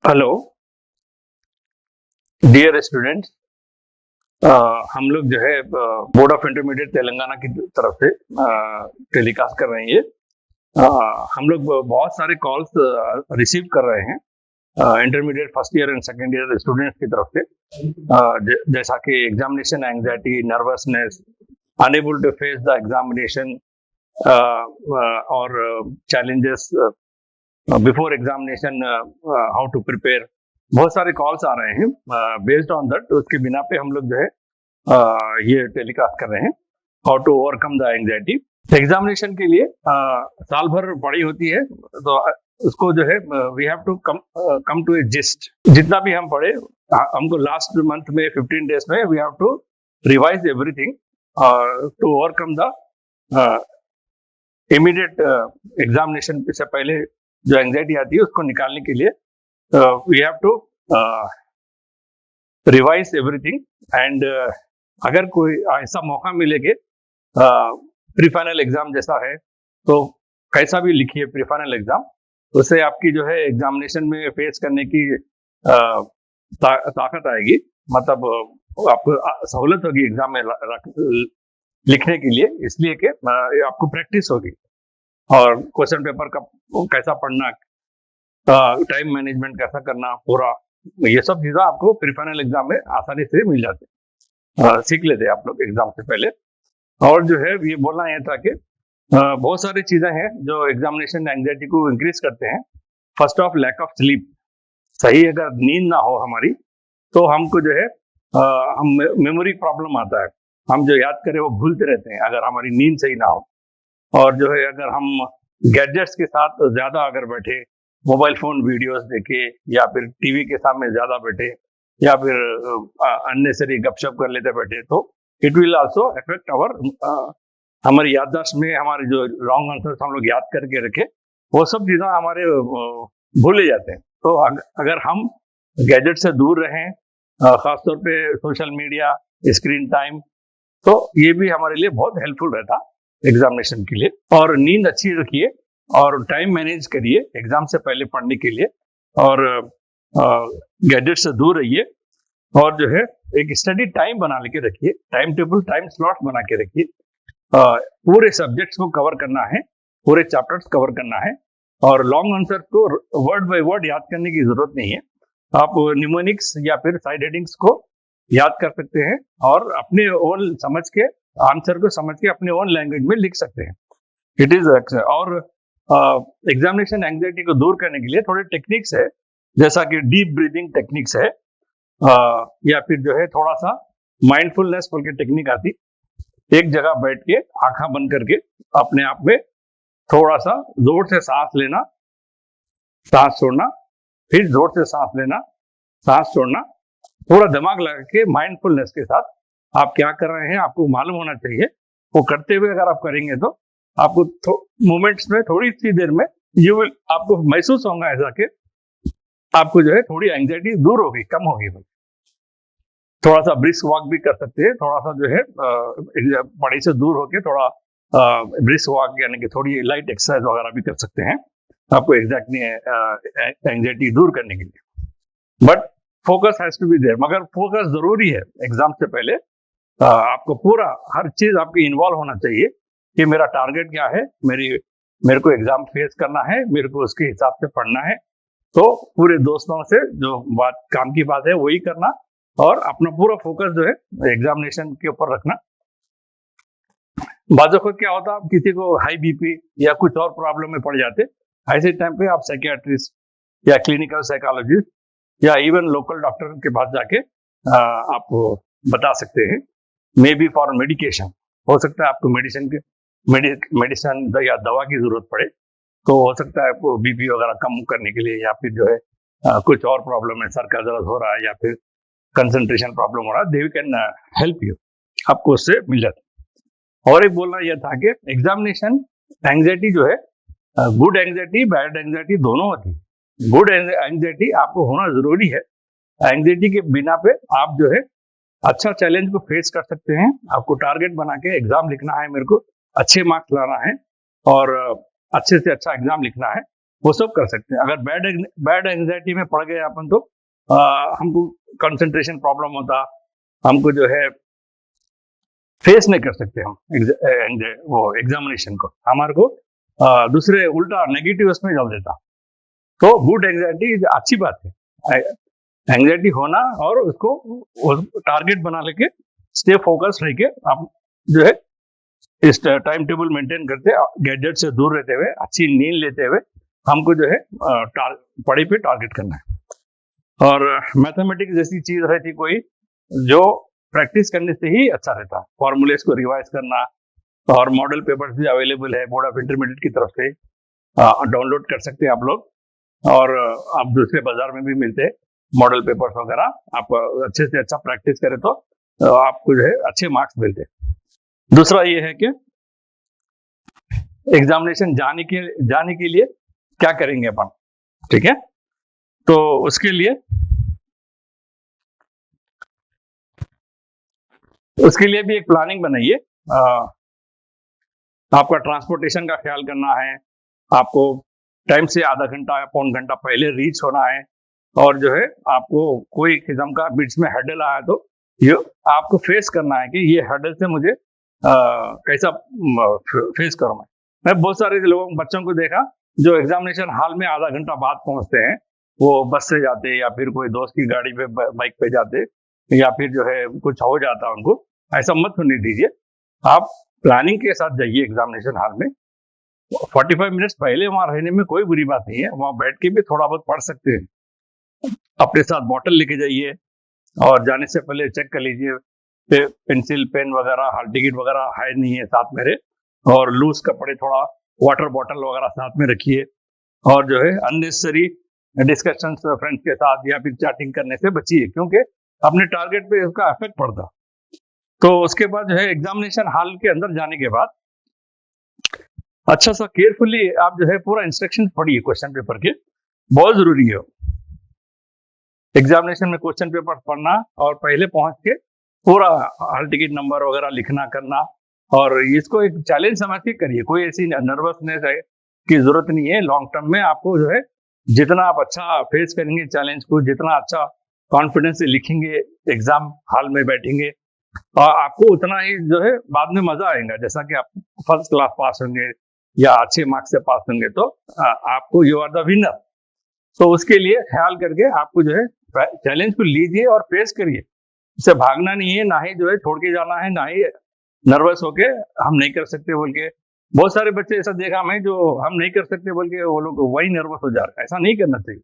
Hello dear students. हम लोग जो है बोर्ड ऑफ इंटरमीडिएट तेलंगाना की तरफ से टेलीकास्ट कर रहे हैं। हम लोग बहुत सारे कॉल्स रिसीव कर रहे हैं intermediate first year and second year students की तरफ से, जैसा कि examination anxiety, nervousness, unable to face the examination और challenges before examination, how to prepare. बहुत सारे कॉल्स आ रहे हैं। बेस्ड ऑन दैट उसके बिना पे हम लोग जो है ये टेलीकास्ट कर रहे हैं, how to overcome the anxiety. Examination के लिए साल भर पढ़ाई होती है, तो उसको जो है we have to come to a gist. जितना भी हम पढ़े, हमको लास्ट मंथ में 15 डेज में we have to revise everything to overcome the immediate examination से पहले जो एंग्जाइटी आती है उसको निकालने के लिए we have to revise everything. And अगर कोई ऐसा मौका मिले कि प्री फाइनल एग्जाम जैसा है, तो कैसा भी लिखिए प्री फाइनल एग्जाम, उससे आपकी जो है एग्जामिनेशन में फेस करने की ताकत आएगी। मतलब आपको सहूलत होगी एग्जाम में लिखने के लिए, इसलिए कि आपको प्रैक्टिस होगी और क्वेश्चन पेपर का कैसा पढ़ना, टाइम मैनेजमेंट कैसा करना, पूरा ये सब चीजें आपको प्री फाइनल एग्जाम में आसानी से मिल जाते हैं, सीख लेते हैं आप लोग एग्जाम से पहले। और जो है ये बोलना यह था कि बहुत सारी चीजें हैं जो एग्जामिनेशन एंग्जाइटी को इंक्रीज करते हैं। First of lack of sleep. सही अगर नींद ना हो हमारी, तो हमको जो है हम मेमोरी प्रॉब्लम आता है, हम जो याद करें वो भूलते रहते हैं अगर हमारी नींद सही ना हो। और जो है अगर हम गैजेट्स के साथ ज्यादा अगर बैठे, मोबाइल फोन वीडियोस देखे, या फिर टीवी के सामने ज्यादा बैठे, या फिर अननेसेसरी गपशप कर लेते बैठे, तो it will also affect our हमारी याददाश्त में। हमारे जो रॉन्ग आंसर्स हम लोग याद करके रखे, वो सब चीजें हमारे भूले जाते हैं। तो अगर हम गैजेट से दूर रहें, खासतौर पे सोशल मीडिया, स्क्रीन टाइम, तो ये भी हमारे लिए बहुत हेल्पफुल रहता एग्जामिनेशन के लिए। और नींद अच्छी रखिए और टाइम मैनेज करिए एग्जाम से पहले पढ़ने के लिए, और गैजेट से दूर रहिए। और जो है एक स्टडी टाइम बना के रखिए, टाइम टेबल, टाइम स्लॉट बना के रखिए। पूरे सब्जेक्ट्स को कवर करना है, पूरे चैप्टर्स कवर करना है, और लॉन्ग आंसर को वर्ड बाय वर्ड याद करने की जरूरत नहीं है। आप निमोनिक्स या फिर साइड हेडिंग्स को याद कर सकते हैं और अपने ओन समझ के, आंसर को समझ के अपने ओन लैंग्वेज में लिख सकते हैं। It is. और एग्जामिनेशन एंग्जाइटी को दूर करने के लिए थोड़े टेक्निक्स है, जैसा कि डीप ब्रीदिंग टेक्निक्स है, या फिर जो है थोड़ा सा माइंडफुलनेस बोल के टेक्निक आती। एक जगह बैठ के आंखा बंद करके अपने आप में थोड़ा सा जोर से सांस लेना, सांस छोड़ना, फिर जोर से सांस लेना, सांस छोड़ना, थोड़ा दिमाग लगा के माइंडफुलनेस के साथ आप क्या कर रहे हैं आपको मालूम होना चाहिए। वो करते हुए अगर आप करेंगे तो आपको मोमेंट्स में, थोड़ी सी देर में आपको महसूस होगा ऐसा कि आपको जो है थोड़ी एंग्जाइटी दूर होगी, कम होगी। थोड़ा सा ब्रिस्क वॉक भी कर सकते हैं, थोड़ा सा जो है पढ़ाई से दूर होके थोड़ा ब्रिस्क वॉक, यानी कि थोड़ी लाइट एक्सरसाइज वगैरह भी कर सकते हैं आपको एंग्जाइटी दूर करने के लिए। But focus has to be there. मगर फोकस जरूरी है एग्जाम से पहले। आपको पूरा हर चीज आपकी इन्वॉल्व होना चाहिए कि मेरा टारगेट क्या है, मेरे को एग्जाम फेस करना है, मेरे को उसके हिसाब से पढ़ना है। तो पूरे दोस्तों से जो बात काम की बात है वही करना, और अपना पूरा फोकस जो है एग्जामिनेशन के ऊपर रखना। बाजू को क्या होता, आप किसी को हाई बीपी या कुछ और प्रॉब्लम में पड़ जाते, ऐसे टाइम पे आप साइकियाट्रिस्ट या क्लिनिकल साइकोलॉजिस्ट या इवन लोकल डॉक्टर के पास जाके आप बता सकते हैं। मे बी फॉर मेडिकेशन, हो सकता है आपको मेडिसिन या दवा की जरूरत पड़े, तो हो सकता है आपको बीपी वगैरह कम करने के लिए, या फिर जो है कुछ और प्रॉब्लम है, सर का दर्द हो रहा है या फिर कंसंट्रेशन प्रॉब्लम हो रहा है, दे कैन हेल्प यू, आपको उससे मिल जाता। और एक बोलना यह था कि एग्जामिनेशन एंग्जाइटी जो है, गुड एंग्जाइटी, बैड एंग्जाइटी दोनों होती है। गुड एंग्जाइटी आपको होना जरूरी है। एंग्जाइटी के बिना पे आप जो है अच्छा चैलेंज को फेस कर सकते हैं। आपको टारगेट बना के एग्जाम लिखना है, मेरे को अच्छे मार्क्स लाना है और अच्छे से अच्छा एग्जाम लिखना है, वो सब कर सकते हैं। अगर बैड एंजाइटी में पड़ गए अपन तो हमको कंसंट्रेशन प्रॉब्लम होता, हमको जो है फेस नहीं कर सकते हम वो एग्जामिनेशन को, हमारे को दूसरे उल्टा नेगेटिव उसमें डाल देता। तो गुड एंजाइटी अच्छी बात है, एंजाइटी होना और उसको टारगेट बना लेके स्टे फोकस रह के आप जो है इस टाइम टेबल मेंटेन करते, गैजेट से दूर रहते हुए, अच्छी नींद लेते हुए हमको जो है पढ़ाई पे टारगेट करना है। और मैथमेटिक्स जैसी चीज रहती कोई जो प्रैक्टिस करने से ही अच्छा रहता है। फॉर्मूलेस को रिवाइज करना, और मॉडल पेपर्स भी अवेलेबल है बोर्ड ऑफ इंटरमीडिएट की तरफ से, डाउनलोड कर सकते हैं आप लोग, और आप दूसरे बाजार में भी मिलते हैं मॉडल पेपर्स वगैरह। आप अच्छे से अच्छा प्रैक्टिस करें तो आपको जो है अच्छे मार्क्स मिलते हैं। दूसरा ये है कि एग्जामिनेशन जाने के लिए क्या करेंगे अपन, ठीक है। तो उसके लिए भी एक प्लानिंग बनाइए। आपका ट्रांसपोर्टेशन का ख्याल करना है, आपको टाइम से आधा घंटा या पौन घंटा पहले रीच होना है, और जो है आपको कोई किस्म का बीच में हर्डल आया तो ये आपको फेस करना है कि ये हर्डल से मुझे कैसा फेस करूं। मैं बहुत सारे लोगों बच्चों को देखा जो एग्जामिनेशन हॉल में आधा घंटा बाद पहुंचते हैं, वो बस से जाते या फिर कोई दोस्त की गाड़ी पे बाइक पे जाते, या फिर जो है कुछ हो जाता उनको। ऐसा मत होने दीजिए, आप प्लानिंग के साथ जाइए एग्जामिनेशन हॉल में। 45 मिनट्स पहले वहां रहने में कोई बुरी बात नहीं है, वहां बैठ के भी थोड़ा बहुत पढ़ सकते हैं। अपने साथ बॉटल लेके जाइए, और जाने से पहले चेक कर लीजिए पेंसिल पेन वगैरह हॉल टिकट वगैरह है नहीं है साथ मेरे, और लूज कपड़े, थोड़ा वाटर बॉटल वगैरह साथ में रखिए, और जो है अननेसेसरी डिस्कशन फ्रेंड्स के साथ या फिर चैटिंग करने से बचिए, क्योंकि अपने टारगेट पे उसका इफेक्ट पड़ता। तो उसके बाद जो है एग्जामिनेशन हॉल के अंदर जाने के बाद अच्छा सा केयरफुली आप जो है पूरा इंस्ट्रक्शन पढ़िए क्वेश्चन पेपर के, बहुत जरूरी है एग्जामिनेशन में क्वेश्चन पेपर पढ़ना, और पहले पहुंच के पूरा हॉल टिकट नंबर वगैरह लिखना करना, और इसको एक चैलेंज समझ के करिए। कोई ऐसी नर्वसनेस है की जरूरत नहीं है। लॉन्ग टर्म में आपको जो है जितना आप अच्छा फेस करेंगे चैलेंज को, जितना अच्छा कॉन्फिडेंस से लिखेंगे एग्जाम हॉल में बैठेंगे, और आपको उतना ही जो है बाद में मजा आएगा। जैसा कि आप फर्स्ट क्लास पास होंगे या अच्छे मार्क्स से पास होंगे तो आपको यू आर द विनर। तो उसके लिए ख्याल करके आपको जो है चैलेंज को लीजिए और फेस करिए। इससे भागना नहीं है, ना ही जो है छोड़ के जाना है, ना ही नर्वस होके हम नहीं कर सकते बोल के। बहुत सारे बच्चे ऐसा देखा मैं जो हम नहीं कर सकते बोल के वो लोग वही नर्वस हो जा रहे हैं। ऐसा नहीं करना चाहिए।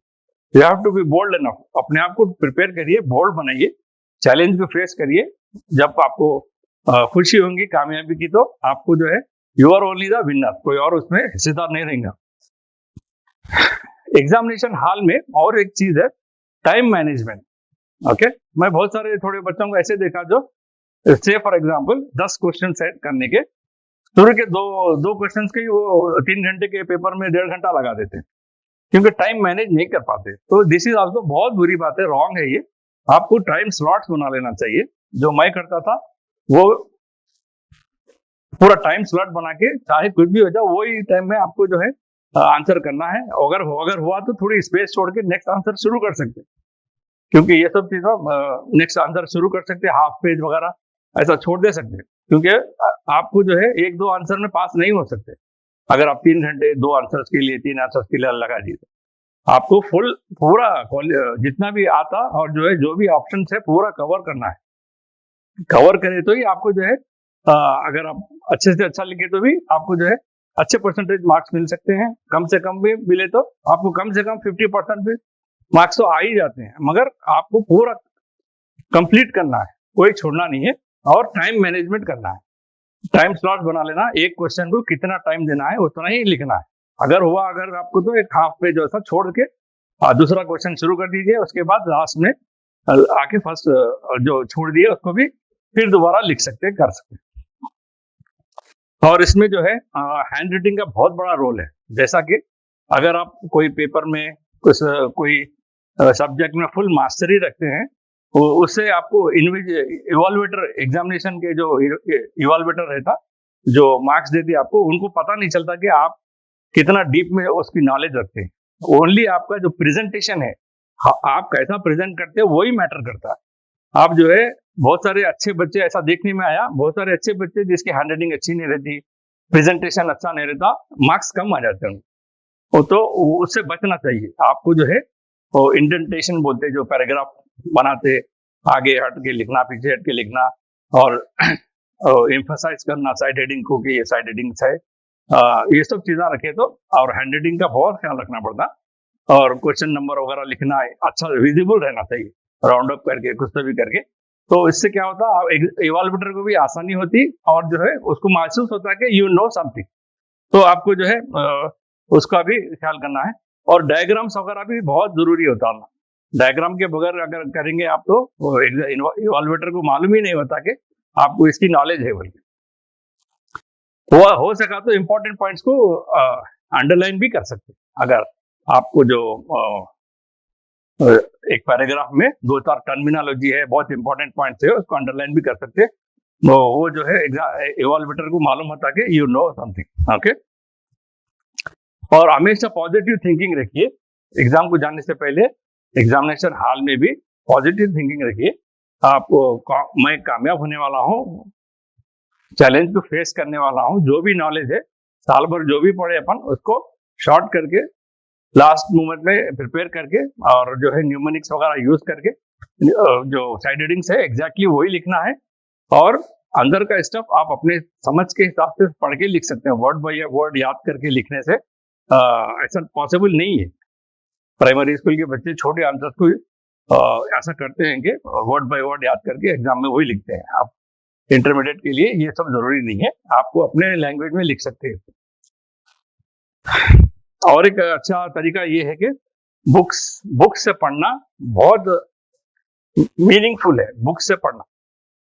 You have to be bold enough. अपने आप को प्रिपेयर करिए, बोल्ड बनाइए, चैलेंज को फेस करिए। जब आपको खुशी होंगी कामयाबी की तो आपको जो है you are only the winner, कोई और उसमें हिस्सेदार नहीं रहेगा। एग्जामिनेशन हॉल में और एक चीज है टाइम मैनेजमेंट। ओके, मैं बहुत सारे थोड़े बच्चों को ऐसे देखा जो से फॉर एग्जाम्पल 10 क्वेश्चन सेट करने के शुरू के दो क्वेश्चन के वो 3 घंटे के पेपर में 1.5 घंटा लगा देते हैं, क्योंकि टाइम मैनेज नहीं कर पाते। तो दिस इज ऑल्सो बहुत बुरी बात है, रॉन्ग है ये। आपको टाइम स्लॉट्स बना लेना चाहिए। जो मैं करता था वो पूरा टाइम स्लॉट बना के चाहे कुछ भी हो जाए वही टाइम में आपको जो है आंसर करना है। अगर हुआ तो थोड़ी स्पेस छोड़ के नेक्स्ट आंसर शुरू कर सकते हैं, क्योंकि ये सब चीजें नेक्स्ट आंसर शुरू कर सकते हैं, हाफ पेज वगैरह ऐसा छोड़ दे सकते हैं, क्योंकि आपको जो है 1-2 आंसर में पास नहीं हो सकते। अगर आप 3 घंटे 2 आंसर्स के लिए 3 आंसर्स के लिए लगा दिए तो आपको पूरा जितना भी आता और जो भी ऑप्शन है पूरा कवर करना है। कवर करे तो ही आपको जो है अगर आप अच्छे से अच्छा लिखे तो भी आपको जो है अच्छे परसेंटेज मार्क्स मिल सकते हैं। कम से कम भी मिले तो आपको कम से कम 50% भी मार्क्स तो आ ही जाते हैं, मगर आपको पूरा कंप्लीट करना है, कोई छोड़ना नहीं है, और टाइम मैनेजमेंट करना है। टाइम स्लॉट बना लेना, एक क्वेश्चन को कितना टाइम देना है उतना ही लिखना है। अगर आपको तो एक हाफ पेज ऐसा छोड़ के दूसरा क्वेश्चन शुरू कर दीजिए, उसके बाद लास्ट में आके फर्स्ट जो छोड़ दिए उसको भी फिर दोबारा लिख सकते हैं, कर सकते हैं। और इसमें जो है हैंड राइटिंग का बहुत बड़ा रोल है। जैसा कि अगर आप कोई पेपर में कोई सब्जेक्ट में फुल मास्टरी रखते हैं तो उससे आपको इवॉल्वेटर एग्जामिनेशन के जो इवॉल्वेटर रहता जो मार्क्स देती आपको, उनको पता नहीं चलता कि आप कितना डीप में उसकी नॉलेज रखते हैं। ओनली आपका जो प्रेजेंटेशन है, आप कैसा प्रेजेंट करते हो वही मैटर करता है। आप जो है, बहुत सारे अच्छे बच्चे, ऐसा देखने में आया, बहुत सारे अच्छे बच्चे जिसकी हैंडराइटिंग अच्छी नहीं रहती, प्रेजेंटेशन अच्छा नहीं रहता, मार्क्स कम आ जाते हैं उनको। तो उससे बचना चाहिए आपको जो है। वो इंडेंटेशन बोलते हैं, जो पैराग्राफ बनाते, आगे हट के लिखना, पीछे हट के लिखना, और एम्फसाइज करना साइड हेडिंग को कि ये साइड हेडिंग्स है, ये सब चीजें रखे तो। और हैंड राइटिंग का बहुत ख्याल रखना पड़ता, और क्वेश्चन नंबर वगैरह लिखना है अच्छा विजिबल रहना चाहिए, राउंड अप करके कुछ तो भी करके। तो इससे क्या होता है, इवाल्वेटर को भी आसानी होती, और जो है उसको महसूस होता है कि यू नो समथिंग। तो आपको जो है उसका भी ख्याल करना है। और डायग्राम्स वगैरह भी बहुत जरूरी होता है। डायग्राम के बगैर अगर करेंगे आप, तो इवाल्वेटर को मालूम ही नहीं होता कि आपको इसकी नॉलेज है बोल के। हो सका तो इंपॉर्टेंट पॉइंट्स को अंडरलाइन भी कर सकते, अगर आपको जो एक पैराग्राफ में 2-4 टर्मिनोलॉजी है, बहुत इंपॉर्टेंट पॉइंट्स है, उसको अंडरलाइन भी कर सकते। वो जो है इवाल्वेटर को मालूम होता कि यू नो समथिंग। ओके। और हमेशा पॉजिटिव थिंकिंग रखिए, एग्जाम को जाने से पहले एग्जामिनेशन हॉल में भी पॉजिटिव थिंकिंग रखिए। आपको मैं कामयाब होने वाला हूँ, चैलेंज को फेस करने वाला हूँ, जो भी नॉलेज है साल भर जो भी पढ़े अपन उसको शॉर्ट करके लास्ट मोमेंट में प्रिपेयर करके, और जो है न्यूमेरिक्स वगैरह यूज करके, जो साइड हेडिंग्स है एग्जैक्टली वही लिखना है। और अंदर का स्टफ आप अपने समझ के हिसाब से पढ़ के लिख सकते हैं, वर्ड बाय वर्ड याद करके लिखने से ऐसा पॉसिबल नहीं है। प्राइमरी स्कूल के बच्चे छोटे आंसर को ऐसा करते हैं कि वर्ड बाय वर्ड याद करके एग्जाम में वही लिखते हैं। आप इंटरमीडिएट के लिए ये सब जरूरी नहीं है, आपको अपने लैंग्वेज में लिख सकते हैं। और एक अच्छा तरीका ये है कि बुक्स से पढ़ना बहुत मीनिंगफुल है। बुक से पढ़ना,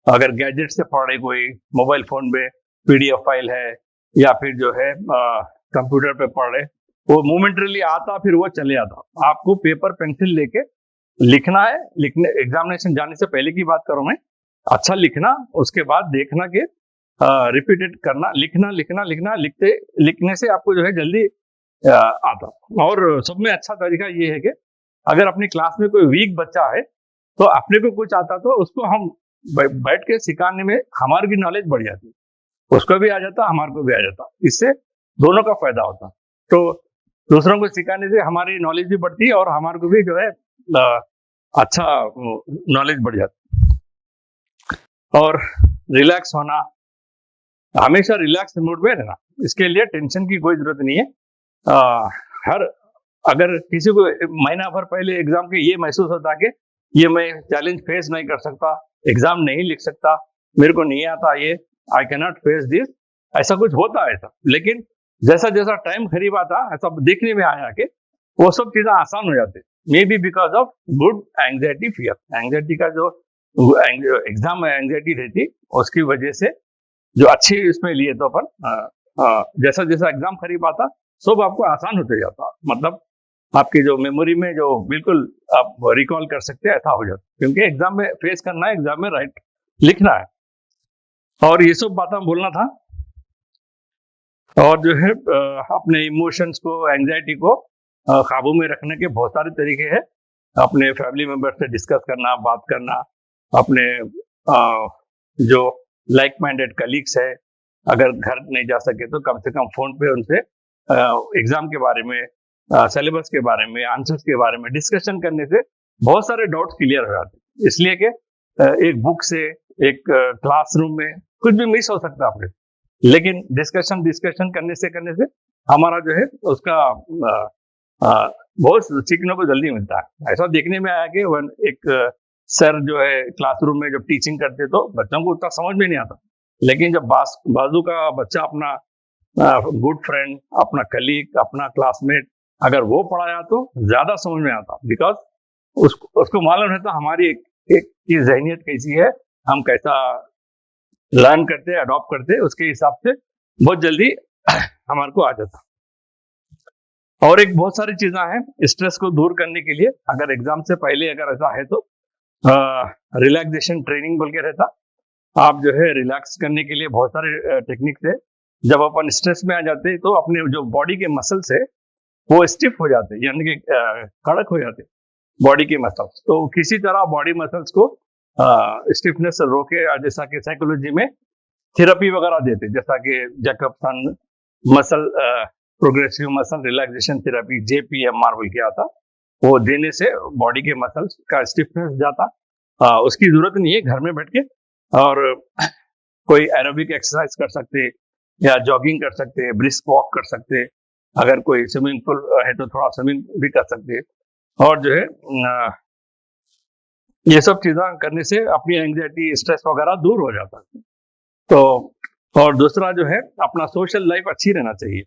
अगर गैजेट से पढ़े, कोई मोबाइल फोन में पीडीएफ फाइल है, या फिर जो है कंप्यूटर पे पढ़े, वो मोमेंटरली आता फिर वो चले आता। आपको पेपर पेंसिल लेके लिखना है। लिखने एग्जामिनेशन जाने से पहले की बात करूं मैं, अच्छा लिखना, उसके बाद देखना कि रिपीटेड करना, लिखना लिखने से आपको जो है जल्दी आता। और सब में अच्छा तरीका ये है कि अगर अपनी क्लास में कोई वीक बच्चा है, तो अपने को कुछ आता तो उसको हम बैठ के सिखाने में हमारी भी नॉलेज बढ़ जाती, उसको भी आ जाता, हमारे को भी आ जाता। इससे दोनों का फायदा होता। तो दूसरों को सिखाने से हमारी नॉलेज भी बढ़ती है, और हमारे को भी जो है अच्छा नॉलेज बढ़ जाती। और रिलैक्स होना, हमेशा रिलैक्स मूड में रहना, इसके लिए टेंशन की कोई जरूरत नहीं है। अगर किसी को महीना भर पहले एग्जाम के ये महसूस होता कि ये मैं चैलेंज फेस नहीं कर सकता, एग्जाम नहीं लिख सकता, मेरे को नहीं आता ये, I can not face this, ऐसा कुछ होता है ऐसा। लेकिन जैसा जैसा टाइम करीब आता, ऐसा देखने में आया कि वो सब चीजें आसान हो जाती, may be because of good anxiety fear. Anxiety का जो एग्जाम में एंग्जाइटी रहती, उसकी वजह से जो अच्छी इसमें लिए तो अपन जैसा जैसा एग्जाम करीब आता, सब आपको आसान होते जाता। मतलब आपकी जो मेमोरी में जो बिल्कुल आप रिकॉल कर सकते हैं, ऐसा हो जाता, क्योंकि एग्जाम में फेस करना है, एग्जाम में राइट लिखना है। और ये सब बातें बोलना था। और जो है अपने इमोशंस को, एंग्जाइटी को काबू में रखने के बहुत सारे तरीके हैं। अपने फैमिली मेंबर से डिस्कस करना, बात करना, अपने जो लाइक माइंडेड कलीग्स है, अगर घर नहीं जा सके तो कम से कम फोन पे उनसे एग्जाम के बारे में, सिलेबस के बारे में, आंसर्स के बारे में डिस्कशन करने से बहुत सारे डाउट्स क्लियर हो जाते हैं। इसलिए कि एक बुक से, एक क्लासरूम में कुछ भी मिस हो सकता है आपने, लेकिन डिस्कशन करने से हमारा जो है उसका बहुत सीखने को जल्दी मिलता है। ऐसा देखने में आया कि एक सर जो है क्लासरूम में जब टीचिंग करते तो बच्चों को उतना समझ में नहीं आता, लेकिन जब बाजू का बच्चा अपना गुड फ्रेंड, अपना कलीग, अपना क्लासमेट, अगर वो पढ़ाया तो ज्यादा समझ में आता, बिकॉज उसको मालूम रहता हमारी एक की जहनियत कैसी है, हम कैसा लर्न करते, अडॉप्ट करते, उसके हिसाब से बहुत जल्दी हमारे को आ जाता। और एक बहुत सारी चीजें हैं स्ट्रेस को दूर करने के लिए। अगर एग्जाम से पहले अगर ऐसा है तो रिलैक्सेशन ट्रेनिंग बोल के रहता। आप जो है रिलैक्स करने के लिए बहुत सारे टेक्निक्स है। जब अपन स्ट्रेस में आ जाते हैं तो अपने जो बॉडी के मसल्स है वो स्टिफ हो जाते हैं, यानी कि कड़क हो जाते बॉडी के मसल्स। तो किसी तरह बॉडी मसल्स को स्टिफनेस से रोके, जैसा कि साइकोलॉजी में थेरेपी वगैरह देते, जैसा कि Jacobson muscle progressive muscle relaxation therapy JPMR बोल के आता, वो देने से बॉडी के मसल्स का स्टिफनेस जाता। उसकी जरूरत नहीं है, घर में बैठ के और कोई एरोबिक एक्सरसाइज कर सकते, या जॉगिंग कर सकते, ब्रिस्क वॉक कर सकते, अगर कोई स्विमिंग पूल है तो थोड़ा स्विमिंग भी कर सकते। और जो है ये सब चीजें करने से अपनी एंग्जाइटी स्ट्रेस वगैरह दूर हो जाता है। तो और दूसरा जो है, अपना सोशल लाइफ अच्छी रहना चाहिए,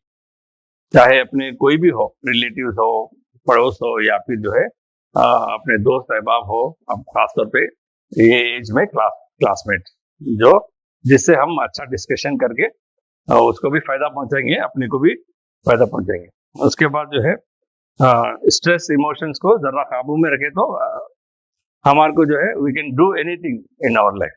चाहे अपने कोई भी हो, रिलेटिव्स हो, पड़ोस हो, या फिर जो है अपने दोस्त अहबाब हो, अब खासतौर पे ये एज में क्लासमेट, जो जिससे हम अच्छा डिस्कशन करके उसको भी फायदा पहुंचाएंगे, अपने को भी फायदा पहुंचाएंगे। उसके बाद जो है स्ट्रेस इमोशंस को जरा काबू में रखे तो हमारे को जो है we can do anything in our life.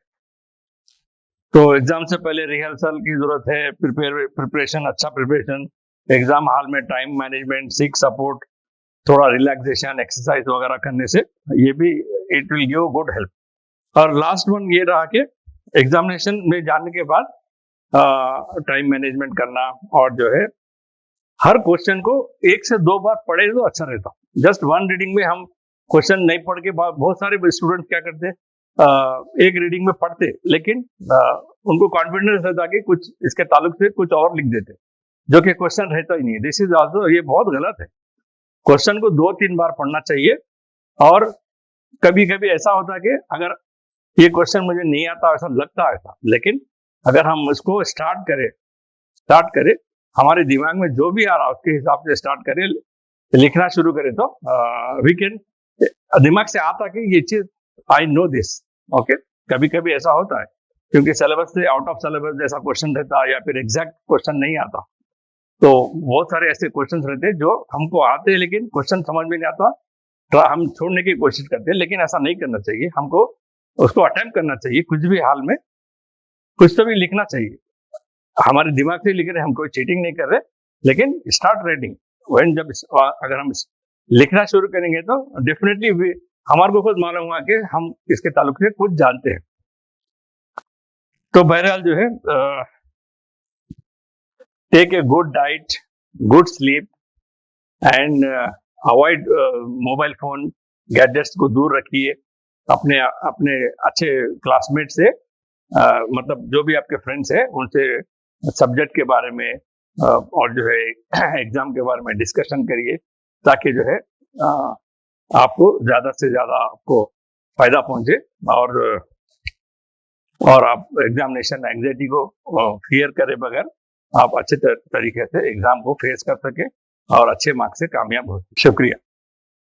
तो एग्जाम से पहले रिहर्सल की जरूरत है, प्रिपरेशन, अच्छा प्रिपरेशन, एग्जाम हॉल में टाइम मैनेजमेंट, सीक सपोर्ट, थोड़ा रिलैक्सेशन, एक्सरसाइज वगैरह करने से ये भी it will give good help. और लास्ट वन ये रहा कि एग्जामिनेशन में जाने के बाद टाइम मैनेजमेंट करना, और जो है हर क्वेश्चन को 1 से 2 बार पढ़े तो अच्छा रहता। जस्ट वन रीडिंग में हम क्वेश्चन नहीं पढ़ के, बहुत सारे स्टूडेंट क्या करते हैं, एक रीडिंग में पढ़ते, लेकिन उनको कॉन्फिडेंस रहता कि कुछ इसके ताल्लुक से कुछ और लिख देते, जो कि क्वेश्चन रहता ही नहीं। दिस इज ऑल्सो, ये बहुत गलत है। क्वेश्चन को 2-3 बार पढ़ना चाहिए। और कभी कभी ऐसा होता है कि अगर ये क्वेश्चन मुझे नहीं आता, ऐसा लगता है ऐसा, लेकिन अगर हम उसको स्टार्ट करें, हमारे दिमाग में जो भी आ रहा है उसके हिसाब से स्टार्ट करें, लिखना शुरू करें, तो वी कैन, दिमाग से आता कि ये चीज आई नो दिस। ओके, कभी कभी ऐसा होता है क्योंकि सिलेबस से आउट ऑफ सिलेबस जैसा क्वेश्चन रहता है, या फिर एग्जैक्ट क्वेश्चन नहीं आता। तो बहुत सारे ऐसे क्वेश्चन रहते हैं जो हमको आते हैं, लेकिन क्वेश्चन समझ में नहीं आता, तो हम छोड़ने की कोशिश करते हैं। लेकिन ऐसा नहीं करना चाहिए, हमको उसको अटेम्प्ट करना चाहिए। कुछ भी हाल में कुछ तो भी लिखना चाहिए, हमारे दिमाग से लिख रहे, हम कोई चीटिंग नहीं कर रहे, लेकिन स्टार्ट राइटिंग व्हेन, जब अगर हम लिखना शुरू करेंगे तो डेफिनेटली हमारे को खुद मालूम हुआ कि हम इसके ताल्लुक से कुछ जानते हैं। तो बहरहाल जो है, take a good diet, good sleep, and avoid mobile phone, gadgets को दूर रखिए। अपने अपने अच्छे क्लासमेट से, मतलब जो भी आपके फ्रेंड्स हैं, उनसे सब्जेक्ट के बारे में और जो है एग्जाम के बारे में डिस्कशन करिए, ताकि जो है आपको ज्यादा से ज्यादा आपको फायदा पहुंचे, और आप एग्जामिनेशन एंग्जाइटी को फियर करे बगैर आप अच्छे तरीके से एग्जाम को फेस कर सके और अच्छे मार्क्स से कामयाब हो। शुक्रिया।